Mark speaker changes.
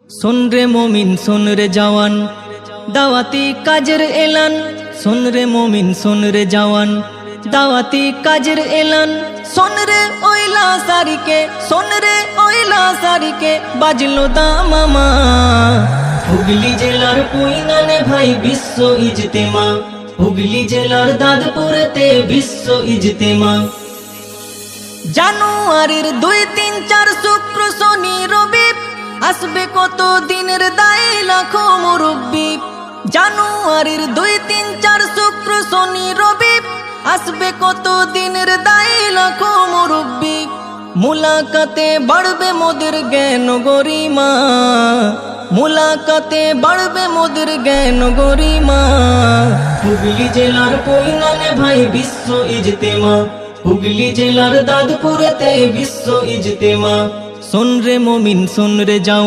Speaker 1: सुन रे मोमिन सुन रे जवान दावती काजर एलान। सुन रे मोमिन सुन रे जवान दावती काजर एलान। सुन रे ओइला सारिके सुन रे ओइला सारिके बाजलो दामामा। हुगली জেলার পুইনানে ভাই বিশ্ব ইজতেমা। হুগলি জেলার দাদপুরেতে বিশ্ব ইজতেমা। জানুয়ারির 2, 3, 4 শুক্র শনি রবি আসবে কত দিনের দায়ী লাখো মুরব্বি। জানুয়ারির 2, 3, 4 শুক্র শনি রবি আসবে কত দিনের দায়ী লাখো মুরব্বি। মুলাকাতে বাড়বে মোদের জ্ঞান গরিমা। মুলাকাতে বাড়বে মোদের জ্ঞান গরিমা। হুগলি জেলার পুইনানে ভাই বিশ্ব ইজতেমা। হুগলি জেলার দাদপুরেতে বিশ্ব ইজতেমা। सुन रे मोमिन सुन रे जवान।